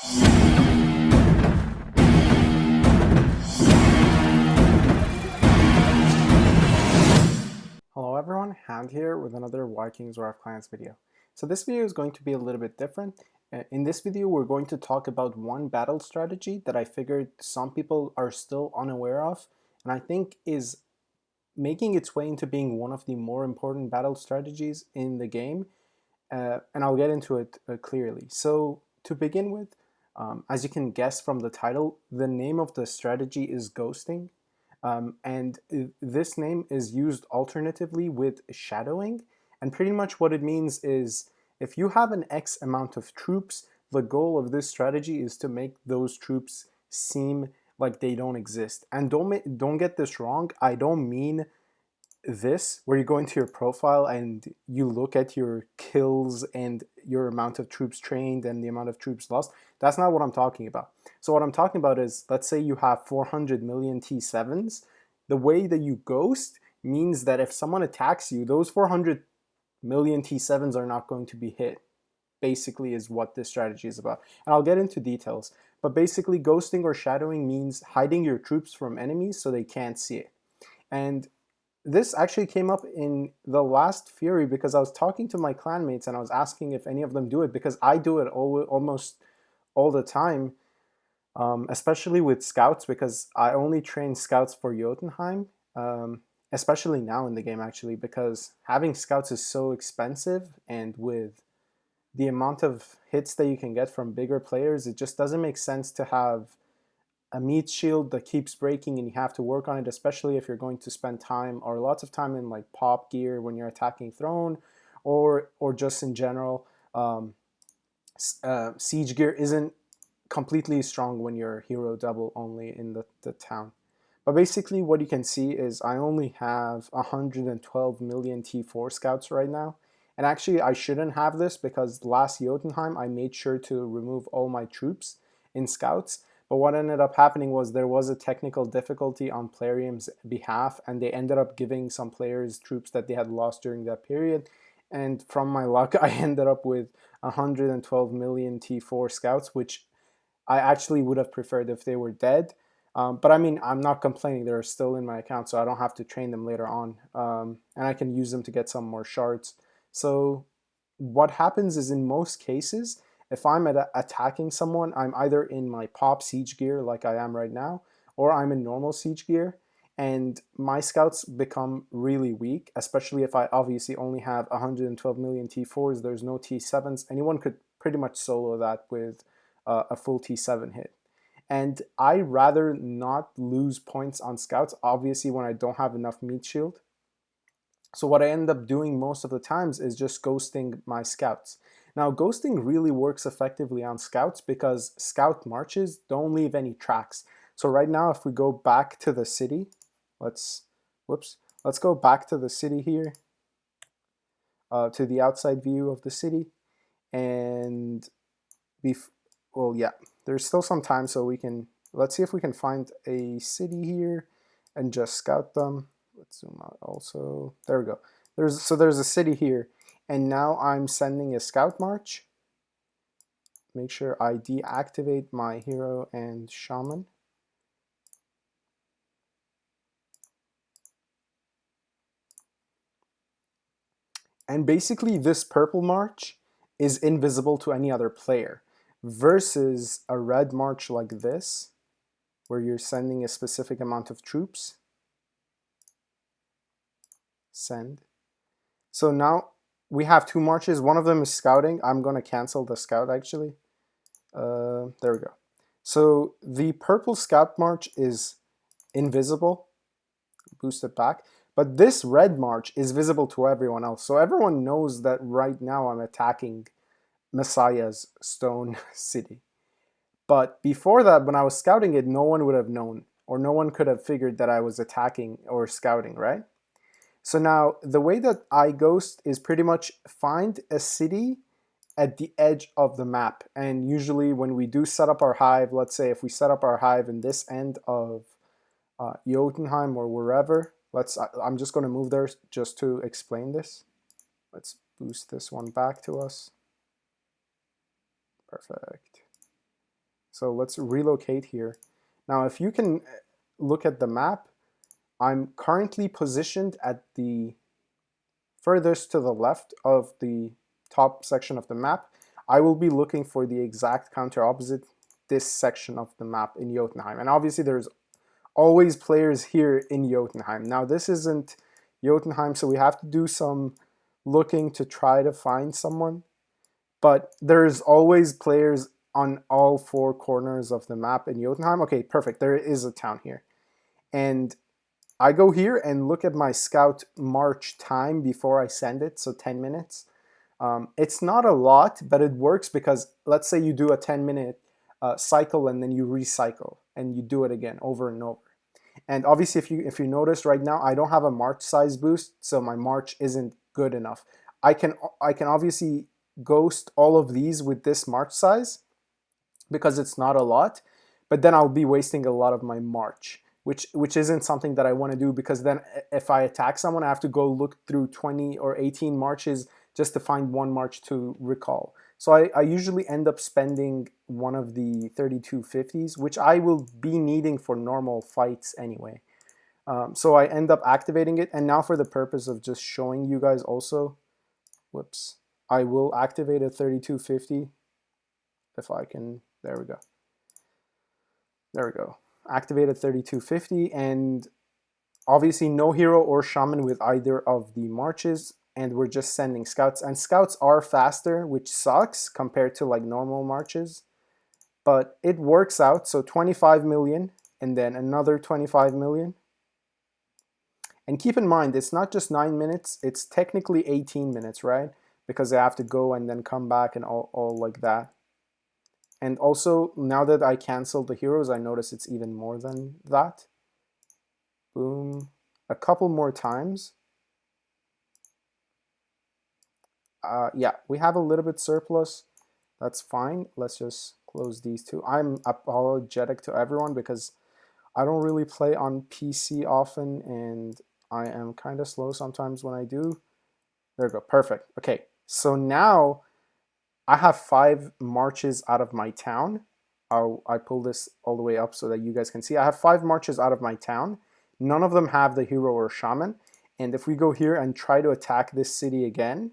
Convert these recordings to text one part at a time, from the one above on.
Hello everyone, Hand here with another Vikings Wrath of Clans video. So this video is going to be a little bit different. In this video we're going to talk about one battle strategy that I figured some people are still unaware of and I think is making its way into being one of the more important battle strategies in the game, and I'll get into it clearly. So to begin with, as you can guess from the title, the name of the strategy is ghosting. And this name is used alternatively with shadowing, and pretty much what it means is if you have an X amount of troops, the goal of this strategy is to make those troops seem like they don't exist. And don't get this wrong, I don't mean this where you go into your profile and you look at your kills and your amount of troops trained and the amount of troops lost. That's not what I'm talking about. So what I'm talking about is, let's say you have 400 million T7s. The way that you ghost means that if someone attacks you, those 400 million T7s are not going to be hit, basically is what this strategy is about. And I'll get into details, but basically ghosting or shadowing means hiding your troops from enemies so they can't see it. And this actually came up in the last Fury because I was talking to my clanmates and I was asking if any of them do it, because I do it almost all the time, especially with scouts, because I only train scouts for Jotunheim, especially now in the game actually, because having scouts is so expensive, and with the amount of hits that you can get from bigger players, it just doesn't make sense to have a meat shield that keeps breaking and you have to work on it, especially if you're going to spend time or lots of time in like pop gear when you're attacking throne, or just in general. Siege gear isn't completely strong when you're hero double only in the town. But basically what you can see is I only have 112 million T4 scouts right now. And actually I shouldn't have this, because last Jotunheim I made sure to remove all my troops in scouts. But what ended up happening was there was a technical difficulty on Plarium's behalf, and they ended up giving some players troops that they had lost during that period. And from my luck, I ended up with 112 million T4 scouts, which I actually would have preferred if they were dead. But I mean, I'm not complaining. They're still in my account, so I don't have to train them later on. And I can use them to get some more shards. So what happens is, in most cases, if I'm attacking someone, I'm either in my pop siege gear like I am right now, or I'm in normal siege gear, and my scouts become really weak, especially if I obviously only have 112 million T4s, there's no T7s. Anyone could pretty much solo that with a full T7 hit. And I rather not lose points on scouts, obviously when I don't have enough meat shield. So what I end up doing most of the times is just ghosting my scouts. Now, ghosting really works effectively on scouts because scout marches don't leave any tracks. So right now, if we go back to the city, let's go back to the city here, to the outside view of the city, and well, yeah, there's still some time, so let's see if we can find a city here and just scout them. Let's zoom out also. There we go. There's a city here, and now I'm sending a scout march. Make sure I deactivate my hero and shaman. And basically this purple march is invisible to any other player, versus a red march like this, where you're sending a specific amount of troops. Send. So now we have two marches. One of them is scouting. I'm going to cancel the scout actually. There we go. So the purple scout march is invisible. Boost it back. But this red march is visible to everyone else. So everyone knows that right now I'm attacking Messiah's stone city. But before that, when I was scouting it, no one would have known, or no one could have figured that I was attacking or scouting, right? So now the way that I ghost is pretty much find a city at the edge of the map. And usually when we do set up our hive, let's say if we set up our hive in this end of Jotunheim or wherever, I'm just going to move there just to explain this. Let's boost this one back to us. Perfect. So let's relocate here. Now, if you can look at the map, I'm currently positioned at the furthest to the left of the top section of the map. I will be looking for the exact counter opposite this section of the map in Jotunheim. And obviously there's always players here in Jotunheim. Now this isn't Jotunheim, so we have to do some looking to try to find someone. But there's always players on all four corners of the map in Jotunheim. Okay, perfect. There is a town here. And I go here and look at my scout march time before I send it, so 10 minutes. It's not a lot, but it works because let's say you do a 10-minute cycle and then you recycle and you do it again over and over. And obviously, if you notice right now, I don't have a march size boost, so my march isn't good enough. I can obviously ghost all of these with this march size because it's not a lot, but then I'll be wasting a lot of my march, which isn't something that I want to do, because then if I attack someone, I have to go look through 20 or 18 marches just to find one march to recall. So I usually end up spending one of the 3250s, which I will be needing for normal fights anyway. So I end up activating it, and now for the purpose of just showing you guys also, whoops, I will activate a 3250 if I can. There we go. There we go. Activated 3250, and obviously no hero or shaman with either of the marches, and we're just sending scouts. And scouts are faster, which sucks compared to like normal marches, but it works out. So 25 million and then another 25 million. And keep in mind, it's not just 9 minutes, it's technically 18 minutes, right? Because they have to go and then come back and all like that. And also, now that I canceled the heroes, I notice it's even more than that. Boom. A couple more times. Yeah, we have a little bit surplus. That's fine. Let's just close these two. I'm apologetic to everyone because I don't really play on PC often, and I am kind of slow sometimes when I do. There we go. Perfect. Okay, so now I have 5 marches out of my town. I pull this all the way up so that you guys can see. I have 5 marches out of my town. None of them have the hero or shaman. And if we go here and try to attack this city again,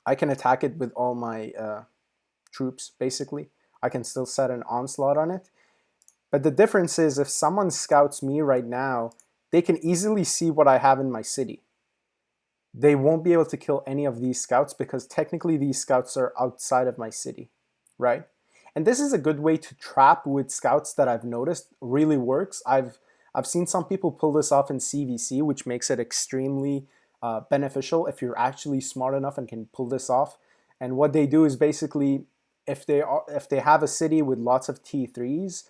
I can attack it with all my troops, basically. I can still set an onslaught on it. But the difference is, if someone scouts me right now, they can easily see what I have in my city. They won't be able to kill any of these scouts because technically these scouts are outside of my city, right? And this is a good way to trap with scouts that I've noticed really works. I've seen some people pull this off in CVC, which makes it extremely beneficial if you're actually smart enough and can pull this off. And what they do is basically, if they have a city with lots of T3s,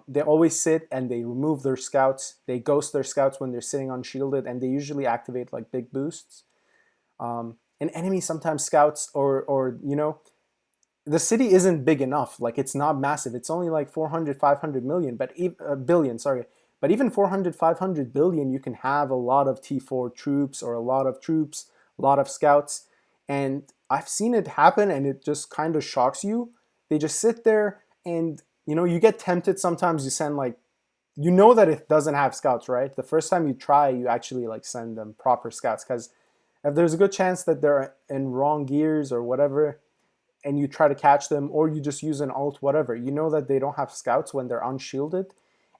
they always sit and they remove their scouts. They ghost their scouts when they're sitting unshielded, and they usually activate like big boosts. And enemies sometimes scouts, or you know, the city isn't big enough. Like, it's not massive. It's only like 400, 500 million, but billion, sorry. But even 400, 500 billion, you can have a lot of T4 troops or a lot of troops, a lot of scouts. And I've seen it happen, and it just kind of shocks you. They just sit there, and you know, you get tempted sometimes. You send like, you know that it doesn't have scouts, right? The first time you try, you actually like send them proper scouts, because if there's a good chance that they're in wrong gears or whatever, and you try to catch them, or you just use an alt, whatever, you know that they don't have scouts when they're unshielded,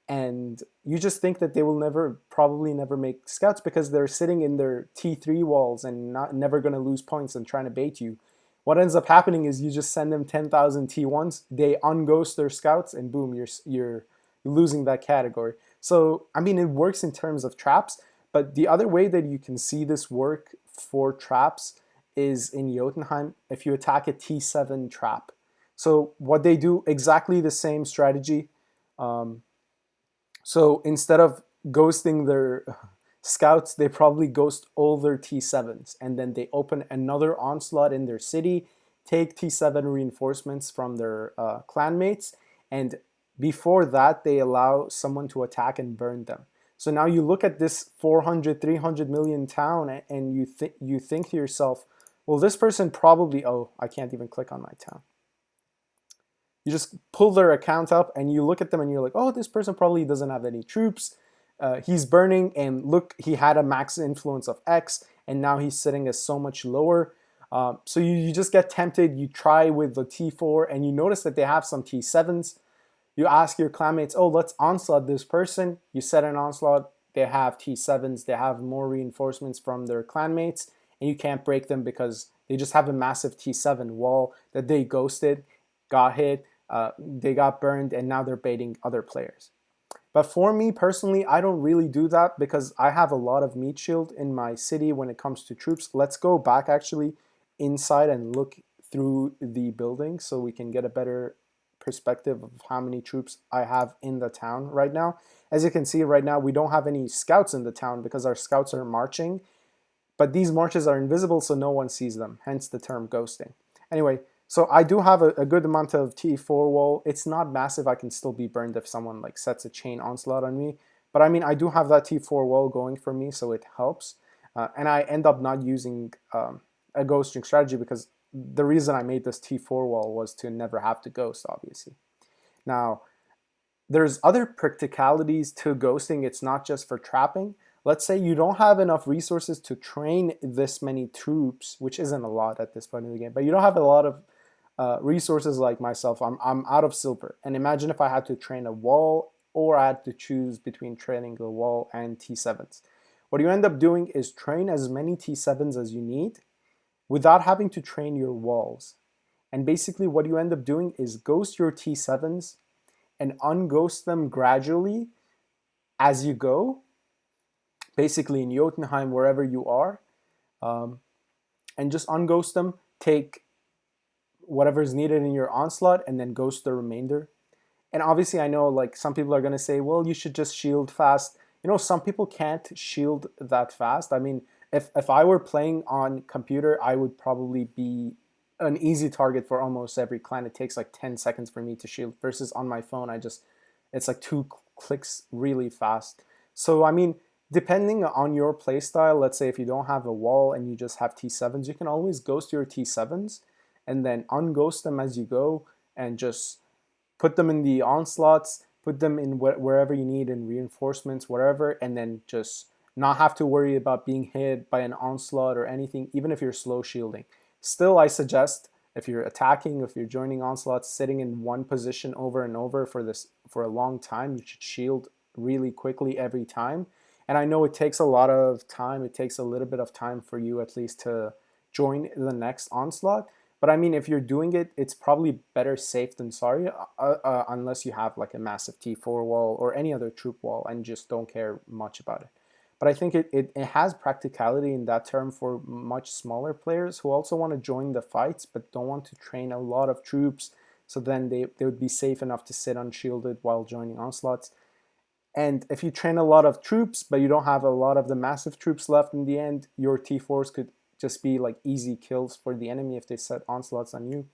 and you just think that they will probably never make scouts because they're sitting in their T3 walls and never going to lose points and trying to bait you. What ends up happening is you just send them 10,000 T1s, they unghost their scouts, and boom, you're losing that category. So, I mean, it works in terms of traps, but the other way that you can see this work for traps is in Jotunheim if you attack a T7 trap. So what they do, exactly the same strategy. So instead of ghosting their scouts, they probably ghost all their T7s, and then they open another onslaught in their city, take T7 reinforcements from their clanmates, and before that they allow someone to attack and burn them. So now you look at this 400, 300 million town, and you think to yourself, well, this person probably, oh, I can't even click on my town. You just pull their account up and you look at them and you're like, oh, this person probably doesn't have any troops. He's burning, and look, he had a max influence of X, and now he's sitting as so much lower. So you just get tempted. You try with the T4, and you notice that they have some T7s. You ask your clanmates, oh, let's onslaught this person. You set an onslaught. They have T7s. They have more reinforcements from their clanmates, and you can't break them because they just have a massive T7 wall that they ghosted, got hit, they got burned, and now they're baiting other players. But for me personally, I don't really do that because I have a lot of meat shield in my city when it comes to troops. Let's go back actually inside and look through the building so we can get a better perspective of how many troops I have in the town right now. As you can see right now, we don't have any scouts in the town because our scouts are marching, but these marches are invisible so no one sees them, hence the term ghosting. Anyway, so I do have a good amount of T4 wall. It's not massive. I can still be burned if someone like sets a chain onslaught on me. But I mean, I do have that T4 wall going for me, so it helps. And I end up not using a ghosting strategy because the reason I made this T4 wall was to never have to ghost, obviously. Now, there's other practicalities to ghosting. It's not just for trapping. Let's say you don't have enough resources to train this many troops, which isn't a lot at this point in the game, but you don't have a lot of resources like myself. I'm out of silver. And imagine if I had to train a wall or I had to choose between training a wall and T7s. What you end up doing is train as many T7s as you need without having to train your walls. And basically what you end up doing is ghost your T7s and unghost them gradually as you go, basically in Jotunheim, wherever you are, and just unghost them, take whatever is needed in your onslaught, and then ghost the remainder. And obviously I know like some people are going to say, well, you should just shield fast. You know, some people can't shield that fast. I mean, if I were playing on computer, I would probably be an easy target for almost every clan. It takes like 10 seconds for me to shield versus on my phone, it's like 2 clicks really fast. So, I mean, depending on your playstyle, let's say if you don't have a wall and you just have T7s, you can always ghost your T7s and then unghost them as you go and just put them in the onslaughts, put them in wherever you need in reinforcements, whatever, and then just not have to worry about being hit by an onslaught or anything, even if you're slow shielding. Still, I suggest if you're attacking, if you're joining onslaughts, sitting in one position over and over for a long time, you should shield really quickly every time. And I know it takes a lot of time. It takes a little bit of time for you at least to join the next onslaught. But I mean, if you're doing it, it's probably better safe than sorry, unless you have like a massive T4 wall or any other troop wall and just don't care much about it. But I think it has practicality in that term for much smaller players who also want to join the fights but don't want to train a lot of troops, so then they would be safe enough to sit unshielded while joining onslaughts. And if you train a lot of troops, but you don't have a lot of the massive troops left in the end, your T4s could just be like easy kills for the enemy if they set onslaughts on you.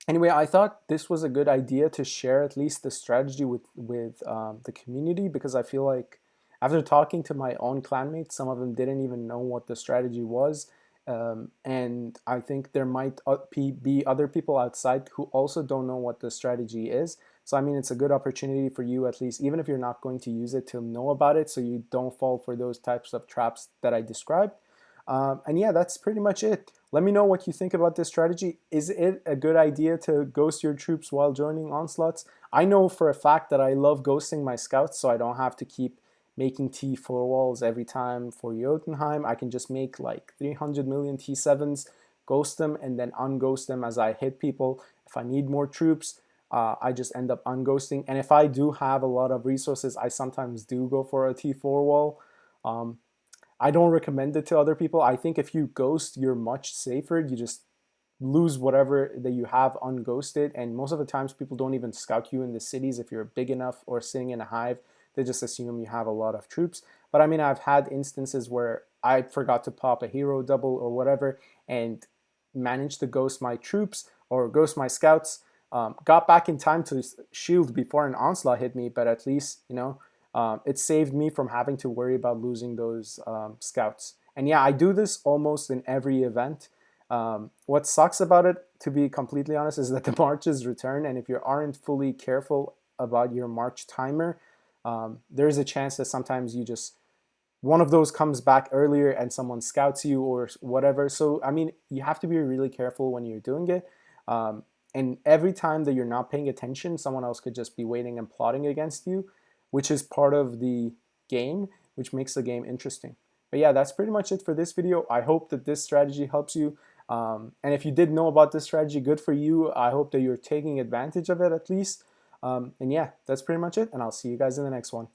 Anyway, I thought this was a good idea to share at least the strategy with the community, because I feel like after talking to my own clanmates, some of them didn't even know what the strategy was. And I think there might be other people outside who also don't know what the strategy is. So I mean, it's a good opportunity for you, at least, even if you're not going to use it, to know about it so you don't fall for those types of traps that I described. And yeah, that's pretty much it. Let me know what you think about this strategy. Is it a good idea to ghost your troops while joining onslaughts? I know for a fact that I love ghosting my scouts, so I don't have to keep making T4 walls every time for Jotunheim. I can just make like 300 million T7s, ghost them, and then unghost them as I hit people. If I need more troops, I just end up unghosting. And if I do have a lot of resources, I sometimes do go for a T4 wall. I don't recommend it to other people. I think if you ghost, you're much safer. You just lose whatever that you have unghosted, and most of the times people don't even scout you in the cities if you're big enough or sitting in a hive. They just assume you have a lot of troops. But I mean, I've had instances where I forgot to pop a hero double or whatever and managed to ghost my troops or ghost my scouts. Got back in time to shield before an onslaught hit me, but at least, it saved me from having to worry about losing those scouts. And yeah, I do this almost in every event. What sucks about it, to be completely honest, is that the marches return, and if you aren't fully careful about your march timer, there's a chance that sometimes you just one of those comes back earlier and someone scouts you or whatever. So I mean, you have to be really careful when you're doing it. Um, and every time that you're not paying attention, someone else could just be waiting and plotting against you, which is part of the game, which makes the game interesting. But yeah, that's pretty much it for this video. I hope that this strategy helps you. And if you did know about this strategy, good for you. I hope that you're taking advantage of it at least. And yeah, that's pretty much it. And I'll see you guys in the next one.